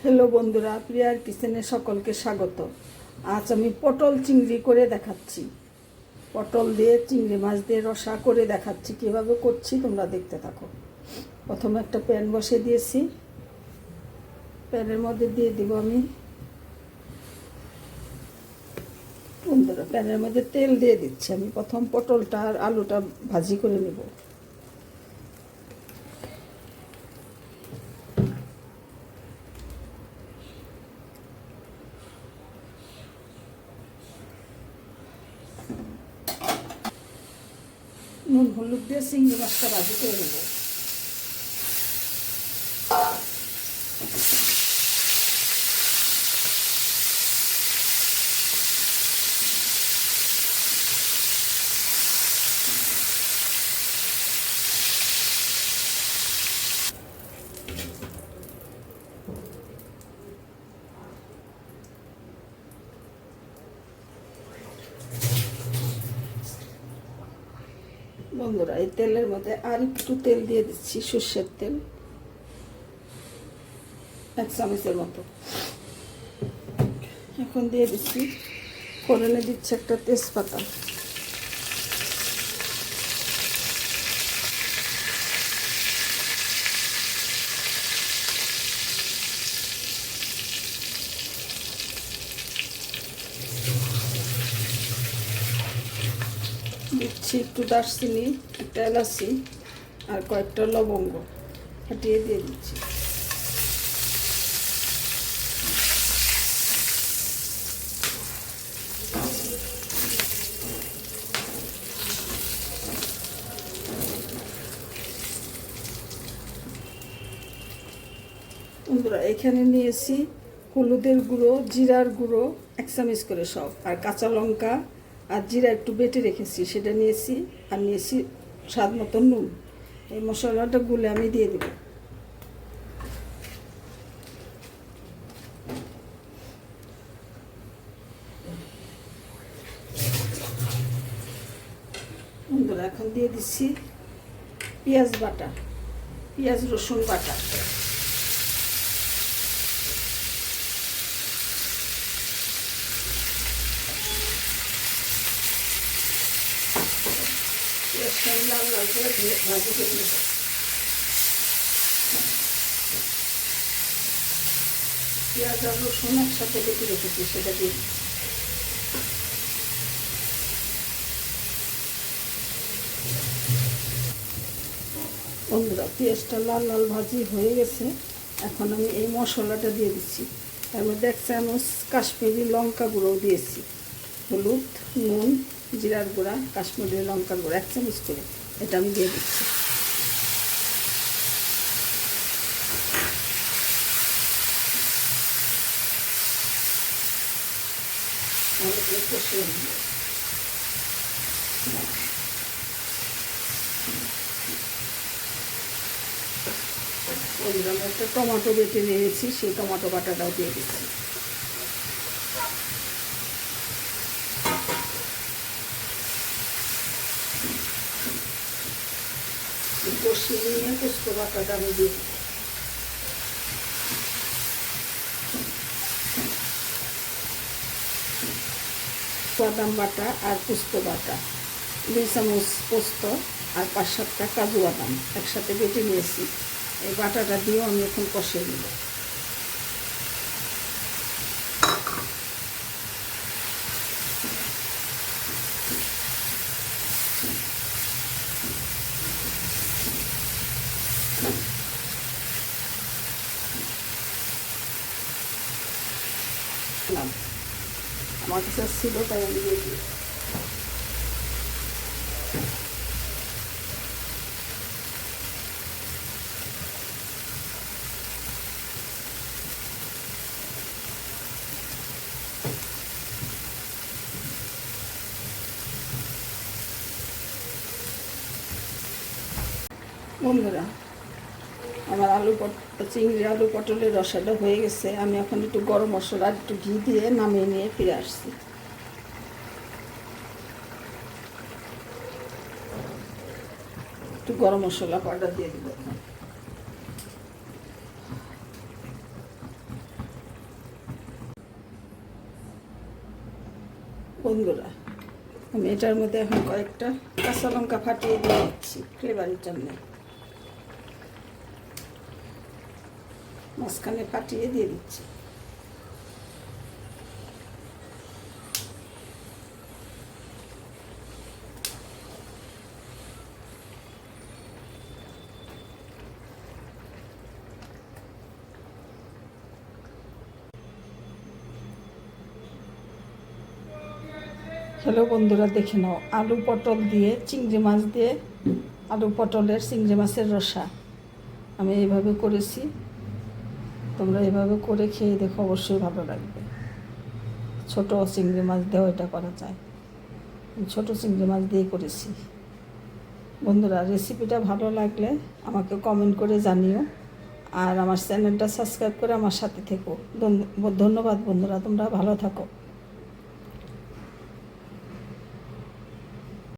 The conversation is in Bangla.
হ্যালো বন্ধুরা, প্রিয়ার কিচেনে সকলকে স্বাগত। আজ আমি পটল চিংড়ি করে দেখাচ্ছি। পটল দিয়ে চিংড়ি মাছ দিয়ে রসা করে দেখাচ্ছি, কীভাবে করছি তোমরা দেখতে থাকো। প্রথমে একটা প্যান বসিয়ে দিয়েছি। প্যানের মধ্যে দিয়ে দিব আমি বন্ধুরা, প্যানের মধ্যে তেল দিয়ে দিচ্ছি। আমি প্রথম পটলটা আর আলুটা ভাজি করে নেব। নুন হলুদ দিয়ে চিংড়ি মাছটা ভাজি করে নেব। বন্ধুরা, এই তেলের মধ্যে আর একটু তেল দিয়ে দিচ্ছি, সর্ষের তেল 1 চামচের মতো। এখন দিয়ে দিচ্ছি, ফোড়নে দিচ্ছি একটা তেজপাতা, দিচ্ছি একটু দারচিনি, একটা এলাচি আর কয়েকটা লবঙ্গ ফাটিয়ে দিয়ে দিচ্ছি। বন্ধুরা, এখানে নিয়েছি হলুদের গুঁড়ো, জিরার গুঁড়ো 1 চামচ করে সব, আর কাঁচা লঙ্কা আর জিরা একটু বেটে রেখেছি সেটা নিয়েছি, আর নিয়েছি স্বাদ মতো নুন। এই মশলাটা গুলে আমি দিয়ে দেব। বন্ধুরা, এখন দিয়ে দিচ্ছি পেঁয়াজ বাটা, পেঁয়াজ রসুন বাটা। লাল লাল করে ভাজি করে নেব। পেঁয়াজ আর রসুন একসাথে বেটে রেখেছি সেটা দিয়ে বন্ধুরা, পেঁয়াজটা লাল লাল ভাজি হয়ে গেছে। এখন আমি এই মশলাটা দিয়ে দিচ্ছি। তার মধ্যে 1 চামচ কাশ্মীরি লঙ্কা গুঁড়ো দিয়েছি, হলুদ, নুন, জিরার গুঁড়া, কাশ্মীরি লঙ্কার গুঁড়ো 1 চামচ করে, এটা আমি দিয়ে দিচ্ছি। কষিয়ে নেব। আমি একটা টমেটো বেটে নিয়েছি, সেই টমেটো বাটাটাও দিয়ে দিচ্ছি। কষিয়ে নিয়ে পোস্ত বাটাটা আমি দিয়ে দিচ্ছি। বাদাম বাটা আর পোস্ত বাটা 2 চামচ পোস্ত আর 5-7টা কাজু বাদাম একসাথে বেটে নিয়েছি। এই বাটাটা দিয়েও আমি এখন কষিয়ে নেব। আমার কাছে ছিল তাই আমি দিয়ে দিই। বন্ধুরা, আমার চিংড়ি আলু পটলের রসাটা হয়ে গেছে। আমি এখন একটু গরম মশলা একটু ঘি দিয়ে নামিয়ে নিয়ে ফিরে আসছি। একটু গরম মশলা পাউডার দিয়ে দিব। বন্ধুরা, আমি এটার মধ্যে এখন কয়েকটা কাঁচা লঙ্কা ফাটিয়ে দিয়ে দিচ্ছি ফ্লেভারের জন্য। মাঝখানে ফাটিয়ে দিয়ে দিচ্ছি। হ্যালো বন্ধুরা, দেখে নাও আলু পটল দিয়ে চিংড়ি মাছ দিয়ে আলু পটলের চিংড়ি মাছের রসা আমি এইভাবে করেছি। তোমরা এভাবে করে খেয়ে দেখো, অবশ্যই ভালো লাগবে। ছোট চিংড়ি মাছ দিয়েও এটা করা যায়। ছোট চিংড়ি মাছ দিয়ে করেছি। বন্ধুরা, রেসিপিটা ভালো লাগলে আমাকে কমেন্ট করে জানিও, আর আমার চ্যানেলটা সাবস্ক্রাইব করে আমার সাথে থেকো। ধন্যবাদ বন্ধুরা, তোমরা ভালো থাকো।